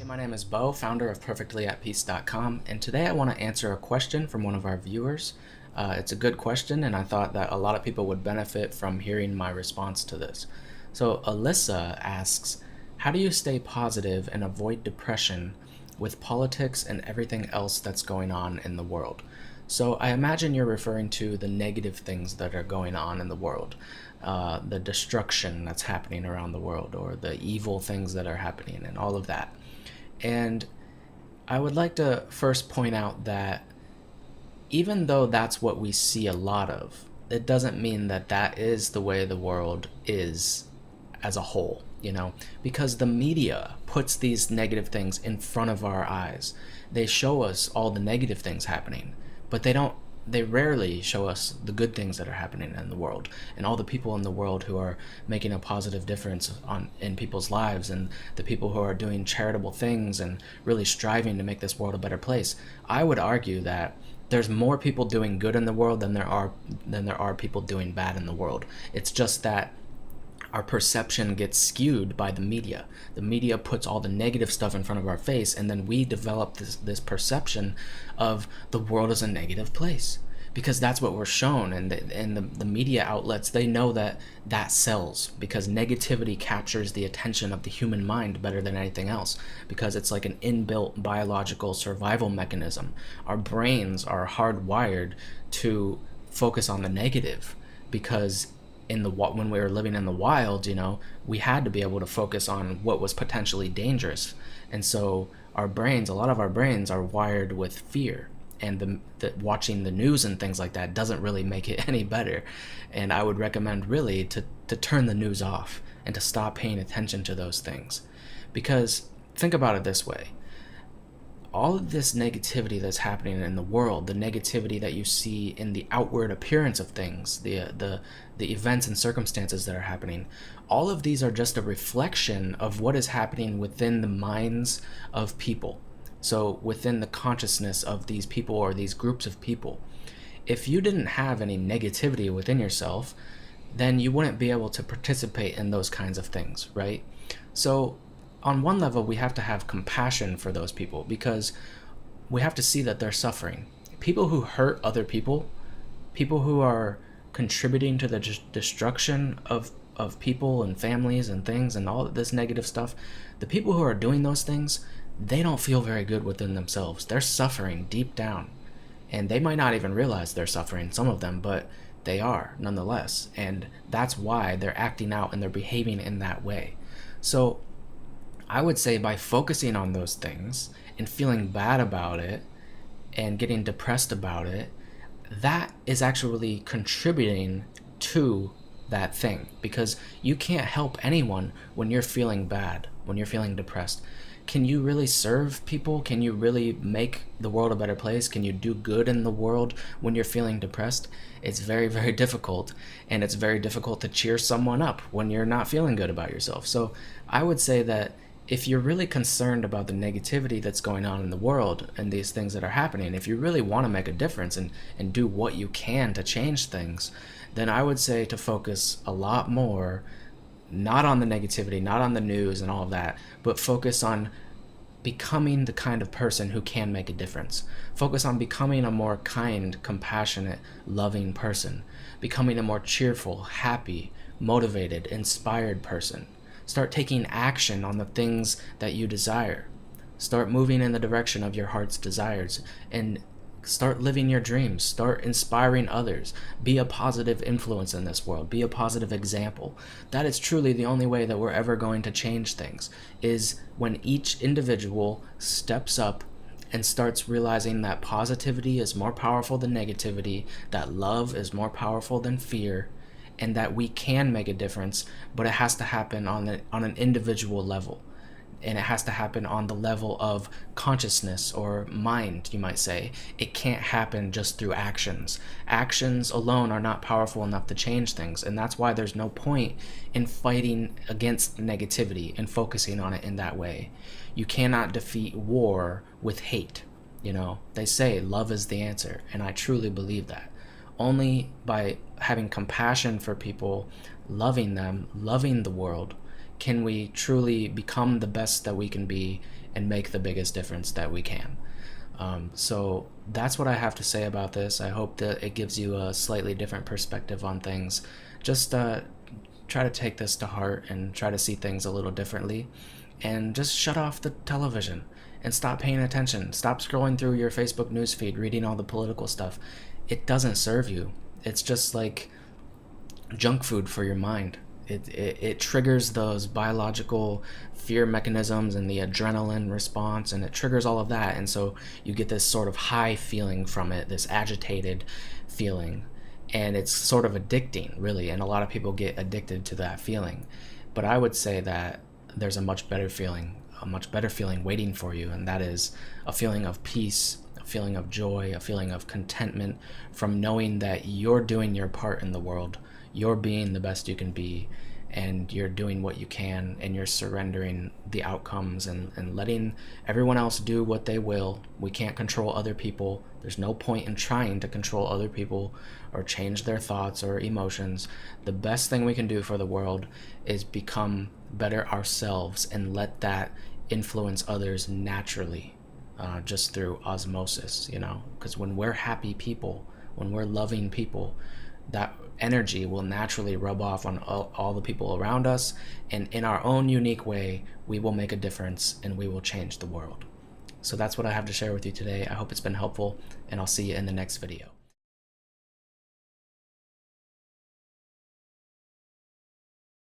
Hey, my name is Beau, founder of perfectlyatpeace.com, and today I want to answer a question from one of our viewers. It's a good question, and I thought that a lot of people would benefit from hearing my response to this. So, Alyssa asks, how do you stay positive and avoid depression with politics and everything else that's going on in the world? So, I imagine you're referring to the negative things that are going on in the world, the destruction that's happening around the world, or the evil things that are happening, and all of that. And I would like to first point out that even though that's what we see a lot of, it doesn't mean that that is the way the world is as a whole, because the media puts these negative things in front of our eyes. They show us all the negative things happening, but they rarely show us the good things that are happening in the world and all the people in the world who are making a positive difference in people's lives, and the people who are doing charitable things and really striving to make this world a better place. I would argue that there's more people doing good in the world than there are people doing bad in the world. It's just that our perception gets skewed by the media. The media puts all the negative stuff in front of our face, and then we develop this perception of the world as a negative place, because that's what we're shown. And the media outlets, they know that sells, because negativity captures the attention of the human mind better than anything else, because it's like an inbuilt biological survival mechanism. Our brains are hardwired to focus on the negative, because when we were living in the wild, we had to be able to focus on what was potentially dangerous. And so a lot of our brains are wired with fear, and watching the news and things like that doesn't really make it any better. And I would recommend really to turn the news off and to stop paying attention to those things. Because think about it this way: all of this negativity that's happening in the world, the negativity that you see in the outward appearance of things, the events and circumstances that are happening, all of these are just a reflection of what is happening within the minds of people. So within the consciousness of these people or these groups of people. If you didn't have any negativity within yourself, then you wouldn't be able to participate in those kinds of things, right? So on one level, we have to have compassion for those people, because we have to see that they're suffering. People who hurt other people who are contributing to the destruction of people and families and things and all of this negative stuff, the people who are doing those things, they don't feel very good within themselves. They're suffering deep down, and they might not even realize they're suffering, some of them, but they are nonetheless. And that's why they're acting out and they're behaving in that way. So I would say by focusing on those things and feeling bad about it and getting depressed about it, that is actually contributing to that thing, because you can't help anyone when you're feeling bad, when you're feeling depressed. Can you really serve people? Can you really make the world a better place? Can you do good in the world when you're feeling depressed? It's very, very difficult, and it's very difficult to cheer someone up when you're not feeling good about yourself. So I would say that if you're really concerned about the negativity that's going on in the world and these things that are happening, if you really want to make a difference and do what you can to change things, then I would say to focus a lot more, not on the negativity, not on the news and all of that, but focus on becoming the kind of person who can make a difference. Focus on becoming a more kind, compassionate, loving person. Becoming a more cheerful, happy, motivated, inspired person. Start taking action on the things that you desire. Start moving in the direction of your heart's desires, and start living your dreams. Start inspiring others. Be a positive influence in this world. Be a positive example. That is truly the only way that we're ever going to change things, is when each individual steps up and starts realizing that positivity is more powerful than negativity, that love is more powerful than fear, and that we can make a difference, but it has to happen on an individual level. And it has to happen on the level of consciousness or mind, you might say. It can't happen just through actions. Actions alone are not powerful enough to change things, and that's why there's no point in fighting against negativity and focusing on it in that way. You cannot defeat war with hate. They say love is the answer, and I truly believe that. Only by having compassion for people loving them, loving the world, can we truly become the best that we can be and make the biggest difference that we can. So that's what I have to say about this. I hope that it gives you a slightly different perspective on things. Just try to take this to heart and try to see things a little differently, and just shut off the television and stop paying attention. Stop scrolling through your Facebook newsfeed, reading all the political stuff. It doesn't serve you. It's just like junk food for your mind. It triggers those biological fear mechanisms and the adrenaline response, and it triggers all of that, and so you get this sort of high feeling from it, this agitated feeling, and it's sort of addicting, really, and a lot of people get addicted to that feeling. But I would say that there's a much better feeling waiting for you, and that is a feeling of peace, a feeling of joy, a feeling of contentment from knowing that you're doing your part in the world. You're being the best you can be, and you're doing what you can, and you're surrendering the outcomes and letting everyone else do what they will. We can't control other people. There's no point in trying to control other people or change their thoughts or emotions. The best thing we can do for the world is become better ourselves and let that influence others naturally, just through osmosis, because when we're happy people, when we're loving people, that energy will naturally rub off on all the people around us, and in our own unique way, we will make a difference and we will change the world. So that's what I have to share with you today. I hope it's been helpful, and I'll see you in the next video.